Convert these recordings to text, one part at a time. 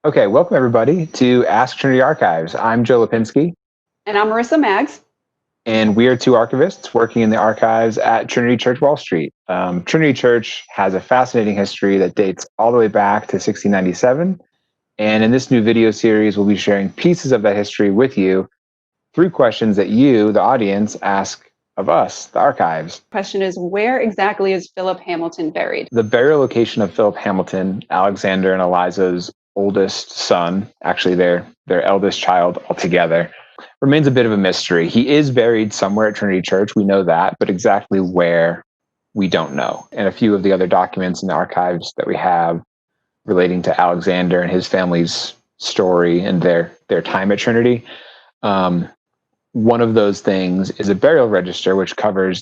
Okay, welcome everybody to Ask Trinity Archives. I'm Joe Lipinski, And I'm Marissa Maggs. and we are two archivists working in the archives at Trinity Church, Wall Street. Trinity Church has a fascinating history that dates all the way back to 1697. And in this new video series, we'll be sharing pieces of that history with you through questions that you, the audience, ask of us, the archives. Question is, where exactly is Philip Hamilton buried? The burial location of Philip Hamilton, Alexander and Eliza's oldest son, actually their eldest child altogether, remains a bit of a mystery. He is buried somewhere at Trinity Church, we know that, but exactly where, we don't know. And a few of the other documents in the archives that we have relating to Alexander and his family's story and their time at Trinity, one of those things is a burial register, which covers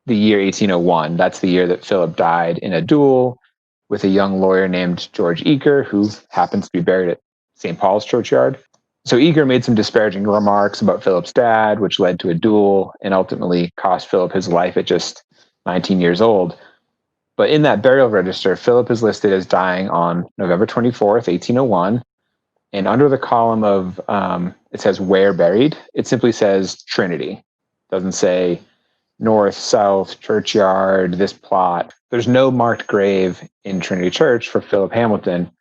the year 1801. That's the year that Philip died in a duel with a young lawyer named George Eaker, who happens to be buried at St. Paul's churchyard. So Eaker made some disparaging remarks about Philip's dad, which led to a duel and ultimately cost Philip his life at just 19 years old. But in that burial register, Philip is listed as dying on November 24th, 1801. And under the column of, it says where buried, it simply says Trinity. It doesn't say north, south, churchyard, this plot. There's no marked grave in Trinity Church for Philip Hamilton.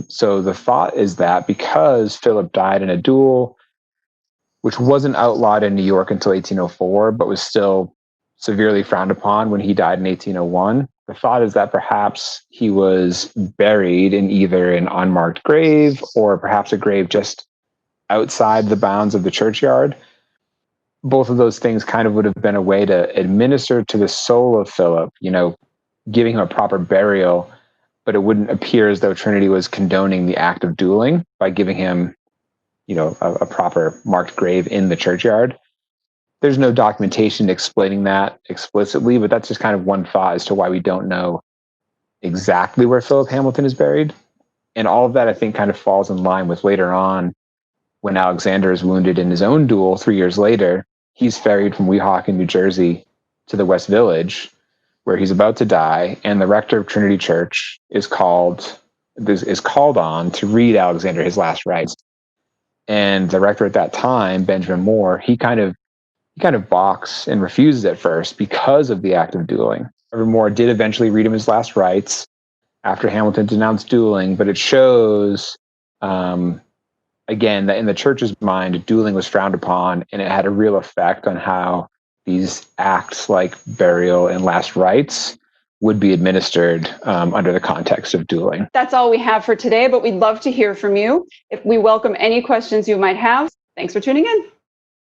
So the thought is that because Philip died in a duel, which wasn't outlawed in New York until 1804, but was still severely frowned upon when he died in 1801, the thought is that perhaps he was buried in either an unmarked grave or perhaps a grave just outside the bounds of the churchyard. Both of those things kind of would have been a way to administer to the soul of Philip, giving him a proper burial, but it wouldn't appear as though Trinity was condoning the act of dueling by giving him, a proper marked grave in the churchyard. There's no documentation explaining that explicitly, but that's just kind of one thought as to why we don't know exactly where Philip Hamilton is buried. And all of that, I think, kind of falls in line with later on when Alexander is wounded in his own duel 3 years later. He's ferried from Weehawken, New Jersey to the West Village, where he's about to die, and the rector of Trinity Church is called on to read Alexander his last rites. And the rector at that time, Benjamin Moore, he kind of balks and refuses at first because of the act of dueling. However, Moore did eventually read him his last rites after Hamilton denounced dueling, but it shows, again, that in the church's mind, dueling was frowned upon, and it had a real effect on how these acts like burial and last rites would be administered under the context of dueling. That's all we have for today, but we'd love to hear from you. If we welcome any questions you might have. Thanks for tuning in.